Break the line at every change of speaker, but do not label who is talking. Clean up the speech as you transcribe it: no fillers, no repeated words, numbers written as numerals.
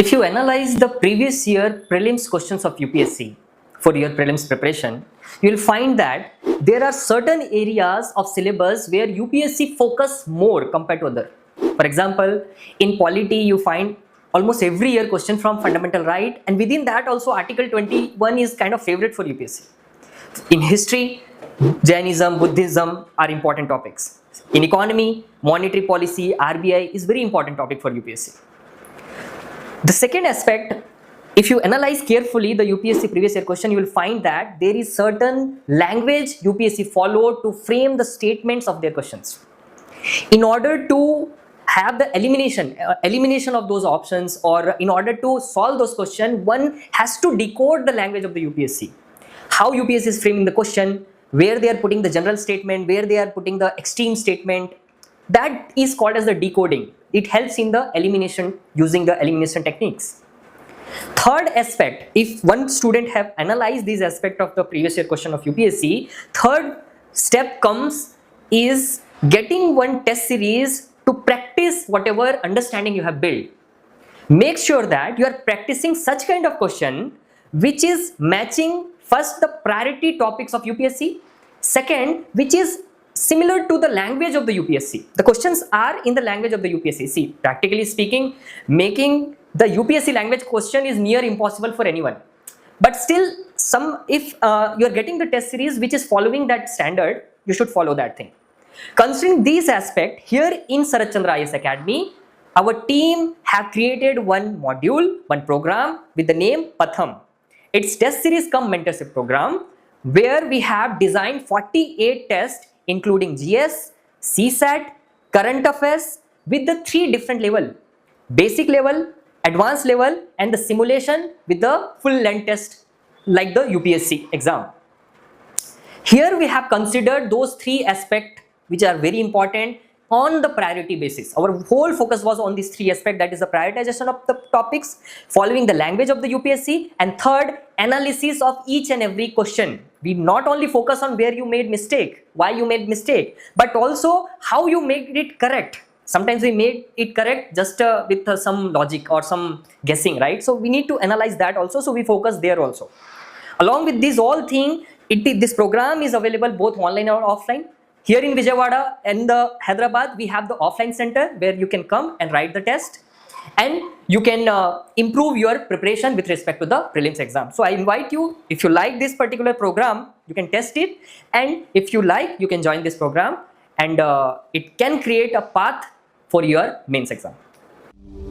If you analyze the previous year prelims questions of UPSC for your prelims preparation, you will find that there are certain areas of syllabus where UPSC focus more compared to other. For example, in polity you find almost every year question from fundamental right, and within that also article 21 is kind of favorite for UPSC. In history, Jainism, Buddhism are important topics. In economy, monetary policy, RBI is very important topic for UPSC. The second aspect, if you analyze carefully the UPSC previous year question, you will find that there is certain language UPSC followed to frame the statements of their questions. In order to have the elimination of those options, or in order to solve those questions, one has to decode the language of the UPSC. How UPSC is framing the question, where they are putting the general statement, where they are putting the extreme statement, that is called as the decoding. It helps in the elimination using the elimination techniques. Third aspect, if one student have analyzed this aspect of the previous year question of UPSC, third step comes is getting one test series to practice whatever understanding you have built. Make sure that you are practicing such kind of question which is matching first the priority topics of UPSC, second which is similar to the language of the UPSC. The questions are in the language of the UPSC. See, practically speaking, making the UPSC language question is near impossible for anyone. But still, if you are getting the test series which is following that standard, you should follow that thing. Considering this aspect, here in Sarat Chandra IAS Academy, our team have created one module, one program with the name Patham. It's test series cum mentorship program where we have designed 48 tests including GS, CSAT, current affairs with the 3 different level: basic level, advanced level, and the simulation with the full length test like the UPSC exam. Here we have considered those 3 aspects which are very important on the priority basis. Our whole focus was on these 3 aspects, that is the prioritization of the topics, following the language of the UPSC, and third, analysis of each and every question. We not only focus on where you made mistake, why you made mistake, but also how you made it correct. Sometimes we made it correct just with some logic or some guessing, right? So we need to analyze that also, so we focus there also. Along with this all thing, this program is available both online or offline. Here in Vijayawada and the Hyderabad, we have the offline center where you can come and write the test, and you can improve your preparation with respect to the prelims exam. So I invite you, if you like this particular program, you can test it, and if you like, you can join this program, and it can create a path for your mains exam.